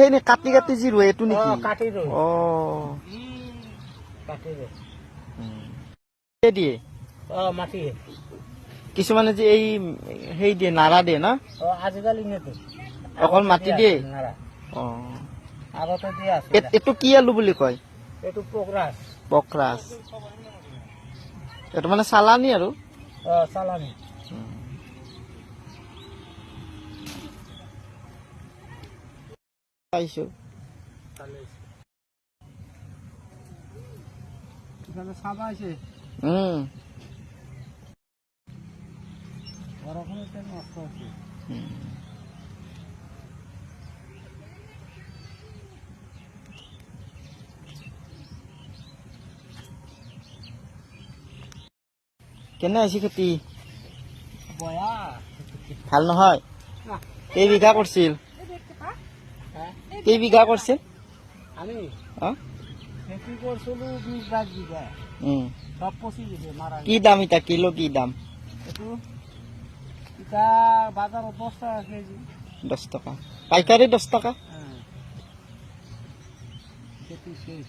সেই কাটি কাটি যি ৰোৱে এইটো নেকি? কাটি ৰোৱে। কাটি ৰোৱে। দিয়ে মাটি কিছুমানে যে এই সেই দিয়ে নাৰা দিয়ে না? আজিকালি নেকি অকল মাটি দিয়ে? নাৰা আগতে দিয়ে আছে। এইটো কি আলু বুলি কয়? এইটো পকৰাছ। পকৰাছ এইটো মানে চালানি আৰু চালানি। পাইছো চাবা আছে। বৰষুণতে নষ্ট হৈছে। কেনে হৈছে খেতি? বয়া ভাল নহয়? কেইবিঘা কৰিছিল? কেইবিঘা কৰিছিল? আমি অ খেতি কৰিছিলো 20-22 বিঘা। সব পচি গৈছে মাৰা। কি দাম এটা কিলো? কি দাম? এইটো এটা বাজাৰত 10 টাকা কেজি। 10 টাকা পাইকাৰি? 10 টাকা খেতি শেষ।